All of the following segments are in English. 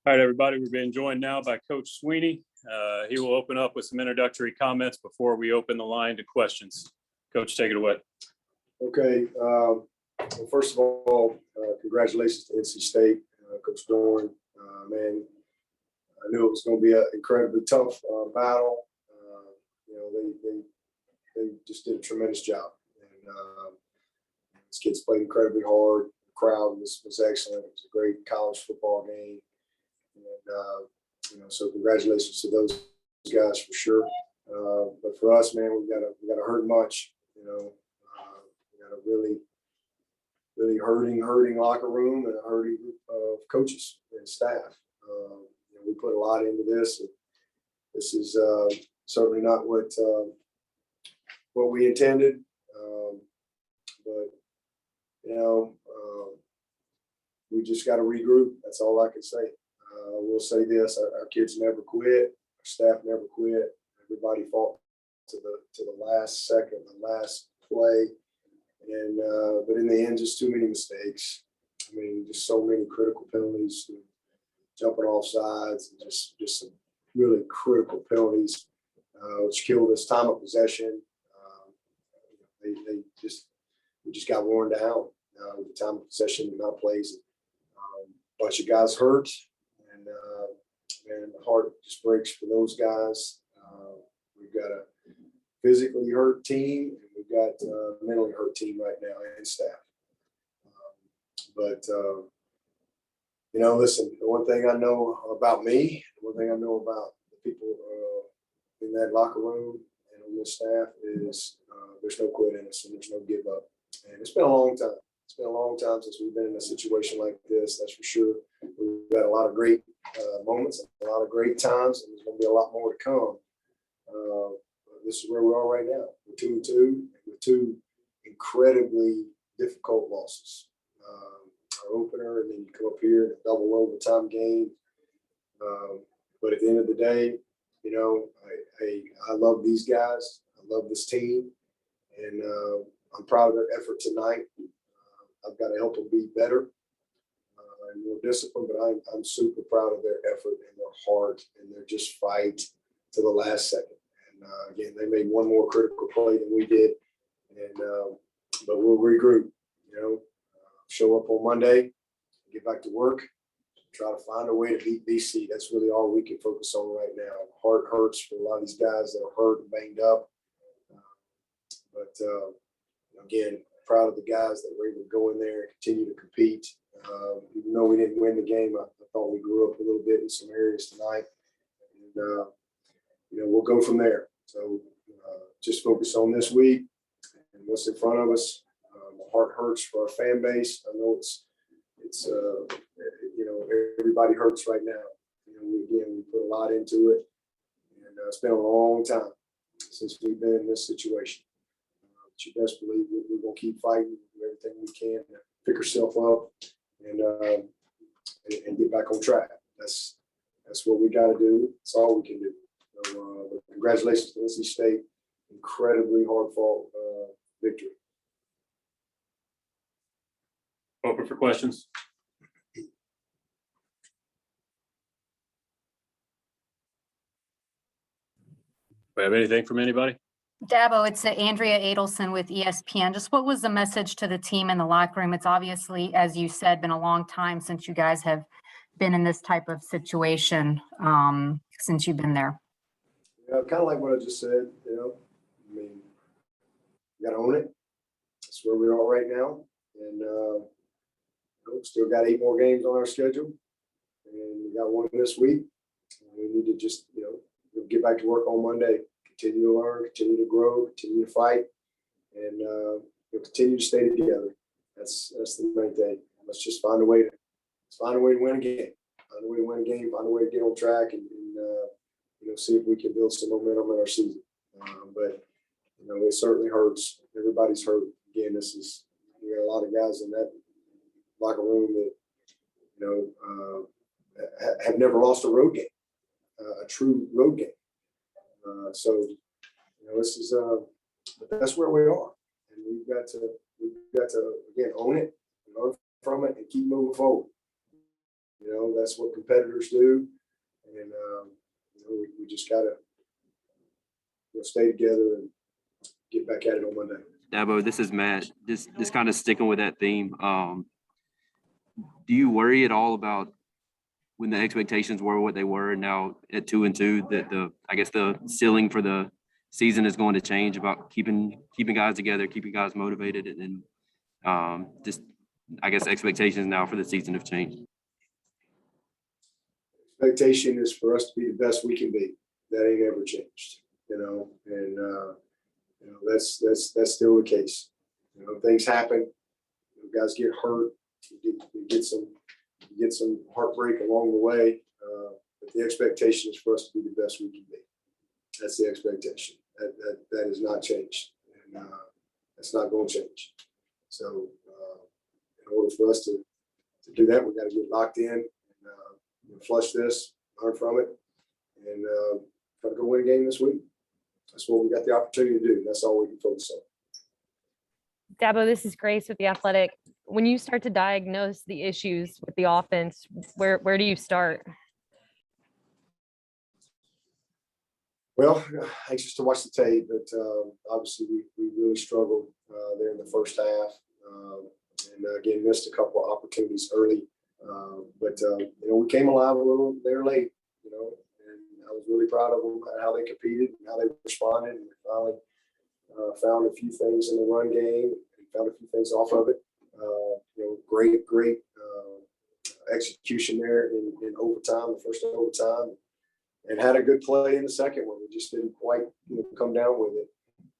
All right, everybody, we're being joined now by Coach Swinney. He will open up with some introductory comments before we open the line to questions. Coach, take it away. Okay. Well, first of all, congratulations to NC State, Coach Dorn. Man, I knew it was going to be an incredibly tough battle. They just did a tremendous job. And these kids played incredibly hard. The crowd was excellent. It was a great college football game. And, so congratulations to those guys for sure. But for us, man, we got a hurt much. We got a really hurting locker room and a hurting group of coaches and staff. We put a lot into this. And this is certainly not what we intended. But we just got to regroup. That's all I can say. We'll say this: our kids never quit. Our staff never quit. Everybody fought to the last second, the last play, and but in the end, just too many mistakes. I mean, just so many critical penalties, jumping off sides, and just some really critical penalties, which killed us. Time of possession. We just got worn down with the time of possession and not plays. Bunch of guys hurt, and the heart just breaks for those guys. We've got a physically hurt team, and we've got a mentally hurt team right now and staff. Listen, the one thing I know about me, the one thing I know about the people in that locker room and on this staff is there's no quit in us and there's no give up. And it's been a long time. It's been a long time since we've been in a situation like this, that's for sure. We've got a lot of great moments, a lot of great times, and there's going to be a lot more to come. This is where we are right now. We're 2-2 with two incredibly difficult losses. Our opener, and then you come up here in a double overtime game. But at the end of the day, I love these guys. I love this team, and I'm proud of their effort tonight. I've got to help them be better and more disciplined, but I'm super proud of their effort and their heart and their just fight to the last second. And again, they made one more critical play than we did, and but we'll regroup. Show up on Monday, get back to work, try to find a way to beat BC. That's really all we can focus on right now. Heart hurts for a lot of these guys that are hurt and banged up, but again, proud of the guys that were able to go in there and continue to compete. Even though we didn't win the game, I thought we grew up a little bit in some areas tonight. And, we'll go from there. So just focus on this week and what's in front of us. My heart hurts for our fan base. I know it's everybody hurts right now. We put a lot into it. And it's been a long time since we've been in this situation. But you best believe we're going to keep fighting, do everything we can to pick ourselves up and get back on track. That's what we got to do. It's all we can do. So, congratulations to NC State. Incredibly hard-fought victory. Open for questions. We have anything from anybody? Dabo, it's Andrea Adelson with ESPN. Just what was the message to the team in the locker room? It's obviously, as you said, been a long time since you guys have been in this type of situation since you've been there. Kind of like what I just said, we got to own it. That's where we are right now. And still got 8 more games on our schedule. And we got one this week. And we need to just, get back to work on Monday. Continue to learn, continue to grow, continue to fight, and continue to stay together. That's the main thing. Let's just find a way to win a game. Find a way to win a game. Find a way to get on track and see if we can build some momentum in our season. But it certainly hurts. Everybody's hurt. Again, we got a lot of guys in that locker room that have never lost a road game, a true road game. So this is that's where we are, and we've got to again own it, learn from it, and keep moving forward. You know, that's what competitors do. And, you know, we just got to stay together and get back at it on Monday. Dabo, this is Matt. Just kind of sticking with that theme. Do you worry at all about when the expectations were what they were now at 2-2, that the ceiling for the season is going to change about keeping guys together, keeping guys motivated, and expectations now for the season have changed? Expectation is for us to be the best we can be. That ain't ever changed, you know, and you know, that's still the case. You know, things happen. You know, guys get hurt. You get some heartbreak along the way. But the expectation is for us to be the best we can be. That's the expectation. That has not changed, and that's not going to change. So, in order for us to do that, we got to get locked in and flush this, learn from it, and try to go win a game this week. That's what we got the opportunity to do. That's all we can focus on. Dabo, this is Grace with The Athletic. When you start to diagnose the issues with the offense, where do you start? Well, anxious to watch the tape, but obviously we really struggled there in the first half, and again missed a couple of opportunities early. But you know, we came alive a little there late, you know, and I was really proud of them, how they competed and how they responded, and finally found a few things in the run game and found a few things off of it. You know, great execution there in overtime, the first overtime, and had a good play in the second one. We just didn't quite come down with it,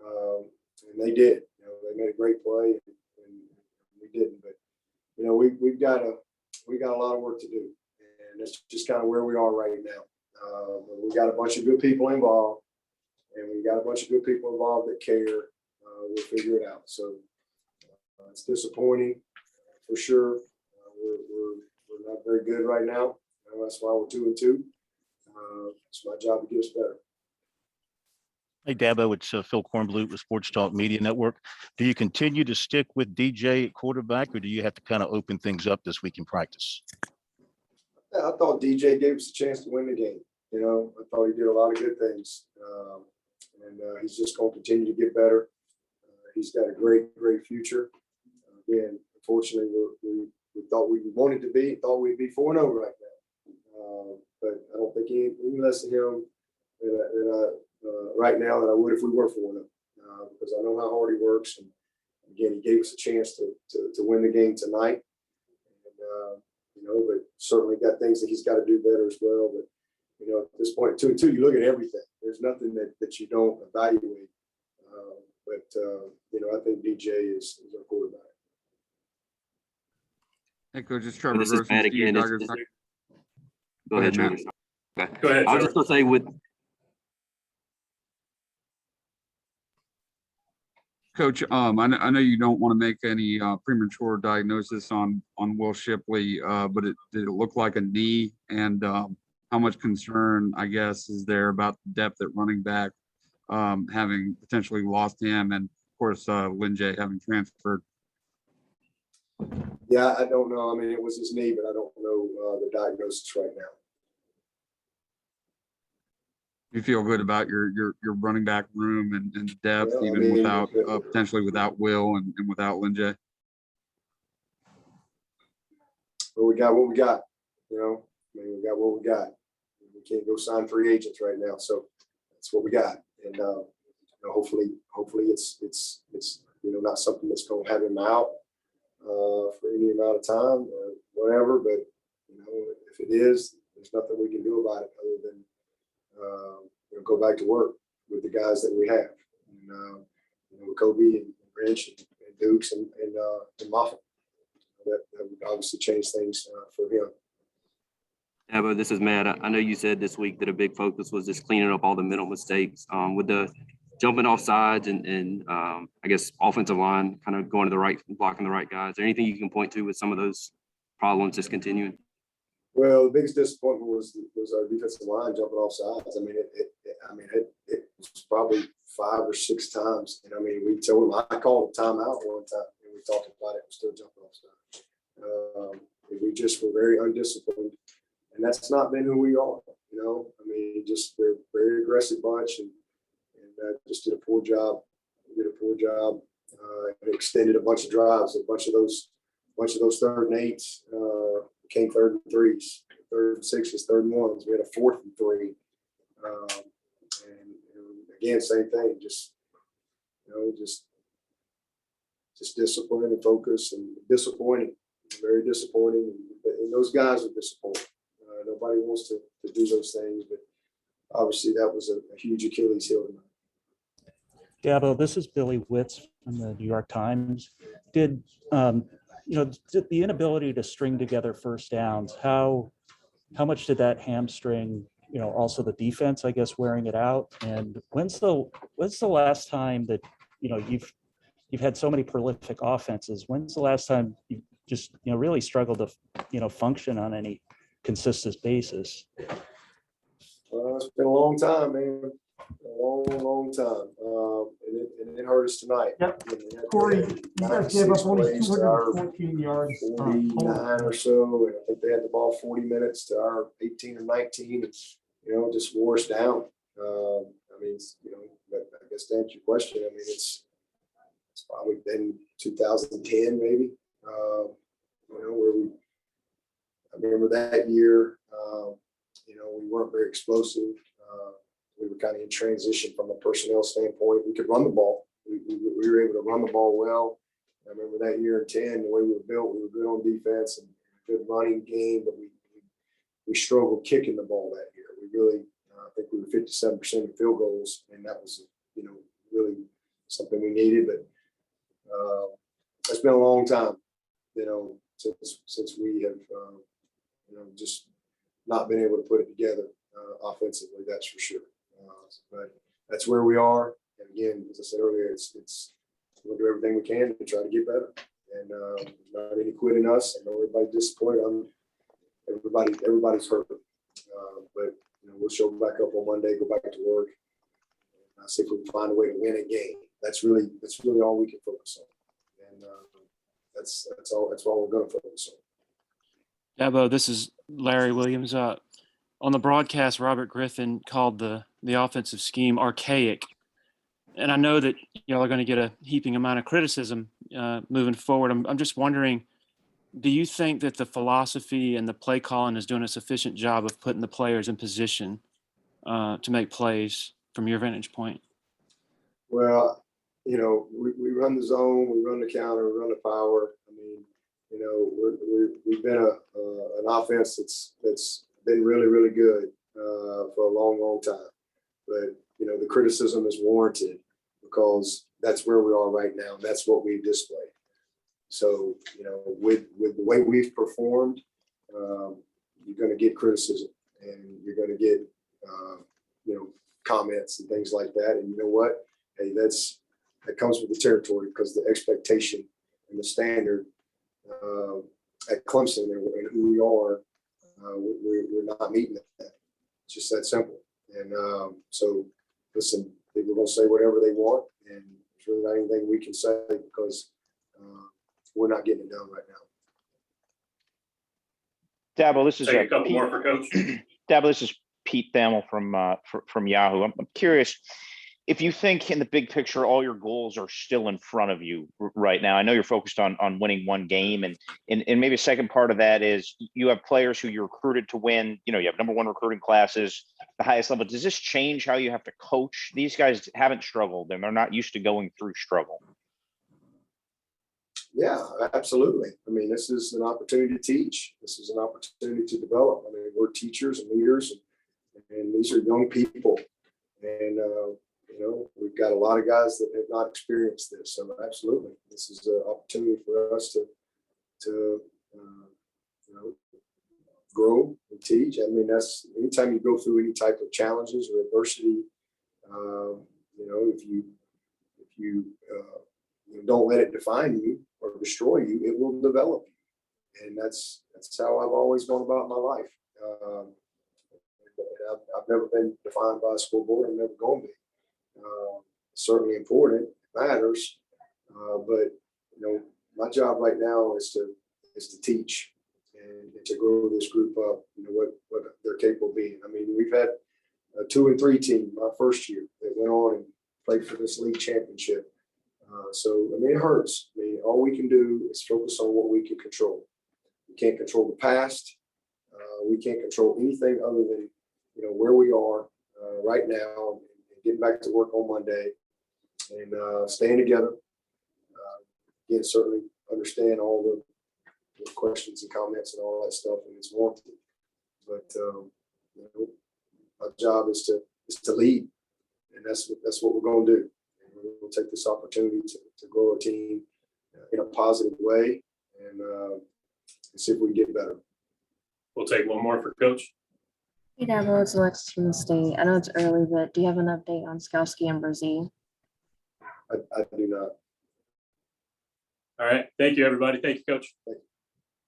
and they did. You know, they made a great play, and we didn't. But you know, we've got a lot of work to do, and that's just kind of where we are right now. We got a bunch of good people involved, and we got a bunch of good people involved that care. We'll figure it out. So it's disappointing for sure. We're not very good right now. That's why we're 2-2. It's my job to get us better. Hey, Dabo, it's Phil Kornblut with Sports Talk Media Network. Do you continue to stick with DJ at quarterback, or do you have to kind of open things up this week in practice? Yeah, I thought DJ gave us a chance to win the game. You know, I thought he did a lot of good things, and he's just going to continue to get better. He's got a great future. Again, unfortunately, we thought we wanted to be, thought we'd be 4-0 right now. But I don't think any less of him right now than I would if we were 4-0, because I know how hard he works. And again, he gave us a chance to win the game tonight. And, you know, but certainly got things that he's got to do better as well. But, you know, at this point, 2-2, you look at everything. There's nothing that you don't evaluate. You know, I think DJ is our quarterback. Hey, Coach, it's Trevor. This is Gross Matt from Steve again. Duggar's. Go ahead, Matt. Trevor. Okay. Go ahead, I was Trevor. just going to say with Coach, I know you don't want to make any premature diagnosis on Will Shipley, but did it look like a knee? And how much concern, I guess, is there about the depth at running back, having potentially lost him, and of course Lin-J having transferred? Yeah, I don't know. I mean, it was his knee, but I don't know the diagnosis right now. You feel good about your running back room and depth, Yeah, I even mean, without potentially without Will and without Lin-J? But we got what we got, you know. I mean, we got what we got. We can't go sign free agents right now, so that's what we got. And you know, hopefully it's you know, not something that's going to have him out for any amount of time or whatever. But you know, if it is, there's nothing we can do about it other than you know, go back to work with the guys that we have. And you know, with Kobe and Rich and Dukes and Moffitt, that would obviously change things for him. Dabo, this is Matt. I know you said this week that a big focus was just cleaning up all the mental mistakes with the jumping off sides and I guess offensive line kind of going to the right, blocking the right guys. Is there anything you can point to with some of those problems just continuing? Well, the biggest disappointment was our defensive line jumping off sides. I mean, it was probably 5 or 6 times. And I mean, we told him, I called a timeout one time and we talked about it. We're still jumping off sides. We just were very undisciplined, and that's not been who we are. You know, I mean, just they're a very aggressive bunch, and just did a poor job. And extended a bunch of drives. A bunch of those 3rd and 8s became 3rd and 3s, 3rd and 6s, 3rd and 1s. We had a 4th and 3, and again, same thing. Just discipline and focus, and disappointing, very disappointing. And those guys are disappointed. Nobody wants to do those things, but obviously that was a huge Achilles heel tonight. Dabo, this is Billy Witz from the New York Times. Did the inability to string together first downs, how much did that hamstring, also the defense, I guess, wearing it out? And when's the last time that, you've had so many prolific offenses? When's the last time you just, really struggled to, function on any consistent basis? Well, it's been a long time, man. A long time. And it hurt us tonight. Yep. And Corey, you guys gave up only 214 yards. 49 or so, and I think they had the ball 40 minutes to our 18 or 19. And, just wore us down. I mean, I guess to answer your question, I mean, it's probably been 2010 maybe. Where I remember that year. We weren't very explosive. We were kind of in transition from a personnel standpoint. We could run the ball. We were able to run the ball well. I remember that year in 10, the way we were built, we were good on defense and good running game, but we struggled kicking the ball that year. We really, I think we were 57% in field goals, and that was, really something we needed. But it's been a long time, since we have, just not been able to put it together offensively. That's for sure. But that's where we are. And again, as I said earlier, it's we'll do everything we can to try to get better. And not any quit in us. I know everybody's disappointed. Everybody's hurt. But we'll show back up on Monday, go back to work, and see if we can find a way to win a game. That's really all we can focus on. And that's all we're going to focus on. Dabo, this is Larry Williams. On the broadcast, Robert Griffin called the offensive scheme archaic. And I know that y'all are going to get a heaping amount of criticism moving forward. I'm just wondering, do you think that the philosophy and the play calling is doing a sufficient job of putting the players in position to make plays from your vantage point? Well, we run the zone, we run the counter, we run the power. I mean, we've been an offense that's been really, really good for a long time. But, the criticism is warranted because that's where we are right now. That's what we've displayed. So, with the way we've performed, you're going to get criticism and you're going to get, comments and things like that. And you know what? Hey, that comes with the territory because the expectation and the standard at Clemson and who we are, we're not meeting that. It's just that simple. And so, listen, people are going to say whatever they want, and there's really not anything we can say because we're not getting it done right now. Dabo, this is Take a couple more for Coach. Dabo, this is Pete Thamel from Yahoo. I'm curious if you think in the big picture, all your goals are still in front of you right now. I know you're focused on winning one game, and maybe a second part of that is you have players who you recruited to win. You have number one recruiting classes, the highest level. Does this change how you have to coach? These guys haven't struggled, and they're not used to going through struggle. Yeah, absolutely. I mean, this is an opportunity to teach. This is an opportunity to develop. I mean, we're teachers and leaders, and these are young people. And, we've got a lot of guys that have not experienced this. So absolutely, this is an opportunity for us to grow and teach. I mean, that's anytime you go through any type of challenges or adversity, if you don't let it define you or destroy you, it will develop you. And that's how I've always gone about my life. I've never been defined by a scoreboard. I'm never going to be. Certainly important, it matters. But my job right now is to teach and to grow this group up, what they're capable of being. I mean, we've had a 2-3 team my first year that went on and played for this league championship. So, I mean, it hurts. I mean, all we can do is focus on what we can control. We can't control the past. We can't control anything other than, where we are right now and getting back to work on Monday and staying together. Again, certainly understand all the questions and comments and all that stuff, and it's warranted. But our job is to lead, and that's what we're going to do. And we're going to take this opportunity to grow our team in a positive way and see if we can get better. We'll take one more for Coach. Hey, Dabo, it's Alexis from the state. I know it's early, but do you have an update on Skowski and Brzee? I do not. All right. Thank you, everybody. Thank you, Coach. Thank you.